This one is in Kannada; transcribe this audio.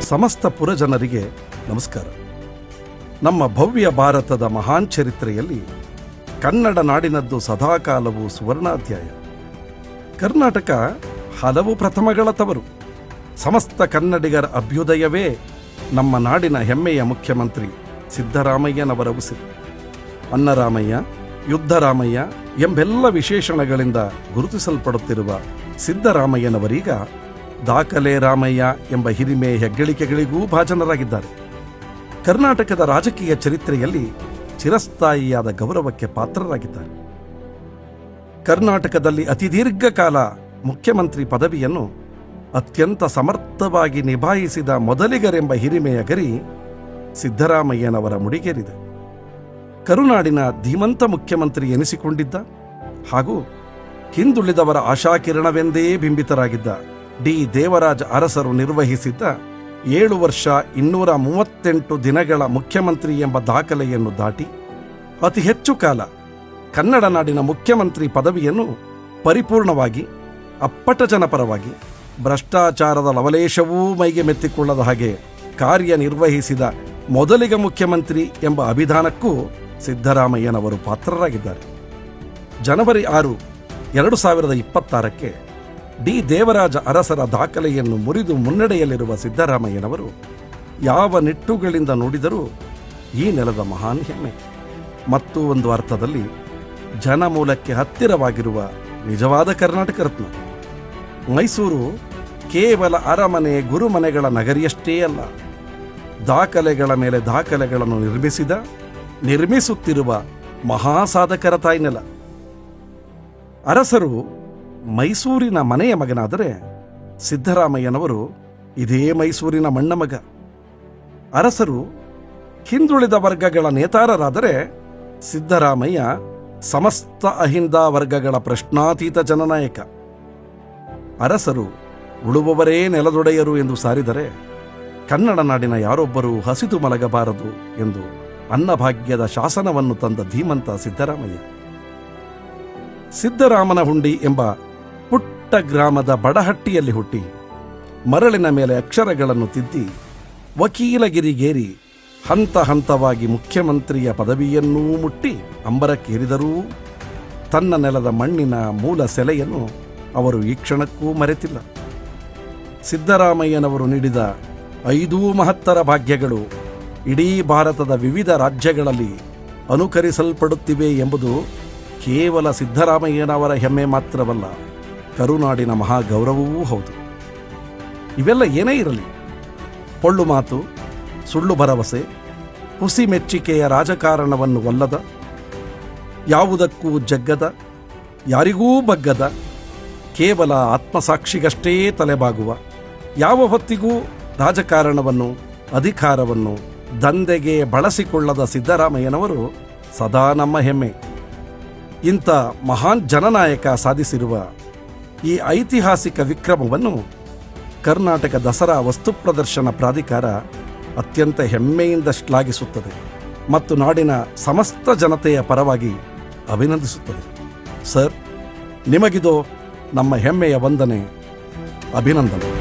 ಸಮಸ್ತ ಪುರಜನರಿಗೆ ನಮಸ್ಕಾರ. ನಮ್ಮ ಭವ್ಯ ಭಾರತದ ಮಹಾನ್ ಚರಿತ್ರೆಯಲ್ಲಿ ಕನ್ನಡ ನಾಡಿನದ್ದು ಸದಾಕಾಲವೂ ಸುವರ್ಣಾಧ್ಯಾಯ. ಕರ್ನಾಟಕ ಹಲವು ಪ್ರಥಮಗಳ ತವರು. ಸಮಸ್ತ ಕನ್ನಡಿಗರ ಅಭ್ಯುದಯವೇ ನಮ್ಮ ನಾಡಿನ ಹೆಮ್ಮೆಯ ಮುಖ್ಯಮಂತ್ರಿ ಸಿದ್ದರಾಮಯ್ಯನವರ ಉಸಿರು. ಅನ್ನರಾಮಯ್ಯ, ಯುದ್ಧರಾಮಯ್ಯ ಎಂಬೆಲ್ಲ ವಿಶೇಷಣಗಳಿಂದ ಗುರುತಿಸಲ್ಪಡುತ್ತಿರುವ ಸಿದ್ದರಾಮಯ್ಯನವರೀಗ ದಾಖಲೆ ರಾಮಯ್ಯ ಎಂಬ ಹಿರಿಮೆ ಹೆಗ್ಗಳಿಕೆಗಳಿಗೂ ಭಾಜನರಾಗಿದ್ದಾರೆ. ಕರ್ನಾಟಕದ ರಾಜಕೀಯ ಚರಿತ್ರೆಯಲ್ಲಿ ಚಿರಸ್ಥಾಯಿಯಾದ ಗೌರವಕ್ಕೆ ಪಾತ್ರರಾಗಿದ್ದಾರೆ. ಕರ್ನಾಟಕದಲ್ಲಿ ಅತಿ ದೀರ್ಘಕಾಲ ಮುಖ್ಯಮಂತ್ರಿ ಪದವಿಯನ್ನು ಅತ್ಯಂತ ಸಮರ್ಥವಾಗಿ ನಿಭಾಯಿಸಿದ ಮೊದಲಿಗರೆಂಬ ಹಿರಿಮೆಯ ಗರಿ ಸಿದ್ದರಾಮಯ್ಯನವರ ಮುಡಿಗೇರಿದೆ. ಕರುನಾಡಿನ ಧೀಮಂತ ಮುಖ್ಯಮಂತ್ರಿ ಎನಿಸಿಕೊಂಡಿದ್ದ ಹಾಗೂ ಹಿಂದುಳಿದವರ ಆಶಾಕಿರಣವೆಂದೇ ಬಿಂಬಿತರಾಗಿದ್ದ ಡಿ ದೇವರಾಜ ಅರಸರು ನಿರ್ವಹಿಸಿದ್ದ 7 ವರ್ಷ 238 ದಿನಗಳ ಮುಖ್ಯಮಂತ್ರಿ ಎಂಬ ದಾಖಲೆಯನ್ನು ದಾಟಿ ಅತಿ ಹೆಚ್ಚು ಕಾಲ ಕನ್ನಡ ನಾಡಿನ ಮುಖ್ಯಮಂತ್ರಿ ಪದವಿಯನ್ನು ಪರಿಪೂರ್ಣವಾಗಿ ಅಪ್ಪಟ ಜನಪರವಾಗಿ ಭ್ರಷ್ಟಾಚಾರದ ಲವಲೇಶವೂ ಮೈಗೆ ಮೆತ್ತಿಕೊಳ್ಳದ ಹಾಗೆ ಕಾರ್ಯನಿರ್ವಹಿಸಿದ ಮೊದಲಿಗ ಮುಖ್ಯಮಂತ್ರಿ ಎಂಬ ಅಭಿಧಾನಕ್ಕೂ ಸಿದ್ದರಾಮಯ್ಯನವರು ಪಾತ್ರರಾಗಿದ್ದಾರೆ. ಜನವರಿ 6, 2026ಕ್ಕೆ ಡಿ ದೇವರಾಜ ಅರಸರ ದಾಖಲೆಯನ್ನು ಮುರಿದು ಮುನ್ನಡೆಯಲ್ಲಿರುವ ಸಿದ್ದರಾಮಯ್ಯನವರು ಯಾವ ನಿಟ್ಟುಗಳಿಂದ ನೋಡಿದರೂ ಈ ನೆಲದ ಮಹಾನ್ ಹೆಮ್ಮೆ ಮತ್ತು ಒಂದು ಅರ್ಥದಲ್ಲಿ ಜನಮೂಲಕ್ಕೆ ಹತ್ತಿರವಾಗಿರುವ ನಿಜವಾದ ಕರ್ನಾಟಕ ರತ್ನ. ಮೈಸೂರು ಕೇವಲ ಅರಮನೆ ಗುರುಮನೆಗಳ ನಗರಿಯಷ್ಟೇ ಅಲ್ಲ, ದಾಖಲೆಗಳ ಮೇಲೆ ದಾಖಲೆಗಳನ್ನು ನಿರ್ಮಿಸುತ್ತಿರುವ ಮಹಾಸಾಧಕರ ತಾಯ್ನೆಲ. ಅರಸರು ಮೈಸೂರಿನ ಮನೆಯ ಮಗನಾದರೆ ಸಿದ್ದರಾಮಯ್ಯನವರು ಇದೇ ಮೈಸೂರಿನ ಮಣ್ಣ ಮಗ. ಅರಸರು ಹಿಂದುಳಿದ ವರ್ಗಗಳ ನೇತಾರರಾದರೆ ಸಿದ್ದರಾಮಯ್ಯ ಸಮಸ್ತ ಅಹಿಂದ ವರ್ಗಗಳ ಪ್ರಶ್ನಾತೀತ ಜನನಾಯಕ. ಅರಸರು ಉಳುವವರೇ ನೆಲದೊಡೆಯರು ಎಂದು ಸಾರಿದರೆ ಕನ್ನಡ ನಾಡಿನ ಯಾರೊಬ್ಬರೂ ಹಸಿದು ಮಲಗಬಾರದು ಎಂದು ಅನ್ನಭಾಗ್ಯದ ಶಾಸನವನ್ನು ತಂದ ಧೀಮಂತ ಸಿದ್ದರಾಮಯ್ಯ. ಸಿದ್ದರಾಮನಹುಂಡಿ ಎಂಬ ಪುಟ್ಟ ಗ್ರಾಮದ ಬಡಹಟ್ಟಿಯಲ್ಲಿ ಹುಟ್ಟಿ ಮರಳಿನ ಮೇಲೆ ಅಕ್ಷರಗಳನ್ನು ತಿದ್ದಿ ವಕೀಲಗಿರಿಗೇರಿ ಹಂತ ಹಂತವಾಗಿ ಮುಖ್ಯಮಂತ್ರಿಯ ಪದವಿಯನ್ನೂ ಮುಟ್ಟಿ ಅಂಬರಕ್ಕೇರಿದರೂ ತನ್ನ ನೆಲದ ಮಣ್ಣಿನ ಮೂಲ ಸೆಲೆಯನ್ನು ಅವರು ಈ ಕ್ಷಣಕ್ಕೂ ಮರೆತಿಲ್ಲ. ಸಿದ್ದರಾಮಯ್ಯನವರು ನೀಡಿದ 5 ಮಹತ್ತರ ಭಾಗ್ಯಗಳು ಇಡೀ ಭಾರತದ ವಿವಿಧ ರಾಜ್ಯಗಳಲ್ಲಿ ಅನುಕರಿಸಲ್ಪಡುತ್ತಿವೆ ಎಂಬುದು ಕೇವಲ ಸಿದ್ದರಾಮಯ್ಯನವರ ಹೆಮ್ಮೆ ಮಾತ್ರವಲ್ಲ, ಕರುನಾಡಿನ ಮಹಾಗೌರವವೂ ಹೌದು. ಇವೆಲ್ಲ ಏನೇ ಇರಲಿ, ಪೊಳ್ಳು ಮಾತು, ಸುಳ್ಳು ಭರವಸೆ, ಹುಸಿ ಮೆಚ್ಚಿಕೆಯ ರಾಜಕಾರಣವನ್ನು ಒಲ್ಲದ, ಯಾವುದಕ್ಕೂ ಜಗ್ಗದ, ಯಾರಿಗೂ ಬಗ್ಗದ, ಕೇವಲ ಆತ್ಮಸಾಕ್ಷಿಗಷ್ಟೇ ತಲೆಬಾಗುವ, ಯಾವ ಹೊತ್ತಿಗೂ ರಾಜಕಾರಣವನ್ನು ಅಧಿಕಾರವನ್ನು ದಂಧೆಗೆ ಬಳಸಿಕೊಳ್ಳದ ಸಿದ್ದರಾಮಯ್ಯನವರು ಸದಾ ನಮ್ಮ ಹೆಮ್ಮೆ. ಇಂಥ ಮಹಾನ್ ಜನನಾಯಕ ಸಾಧಿಸಿರುವ ಈ ಐತಿಹಾಸಿಕ ವಿಕ್ರಮವನ್ನು ಕರ್ನಾಟಕ ದಸರಾ ವಸ್ತು ಪ್ರದರ್ಶನ ಪ್ರಾಧಿಕಾರ ಅತ್ಯಂತ ಹೆಮ್ಮೆಯಿಂದ ಶ್ಲಾಘಿಸುತ್ತದೆ ಮತ್ತು ನಾಡಿನ ಸಮಸ್ತ ಜನತೆಯ ಪರವಾಗಿ ಅಭಿನಂದಿಸುತ್ತದೆ. ಸರ್, ನಿಮಗಿದೋ ನಮ್ಮ ಹೆಮ್ಮೆಯ ವಂದನೆ, ಅಭಿನಂದನೆ.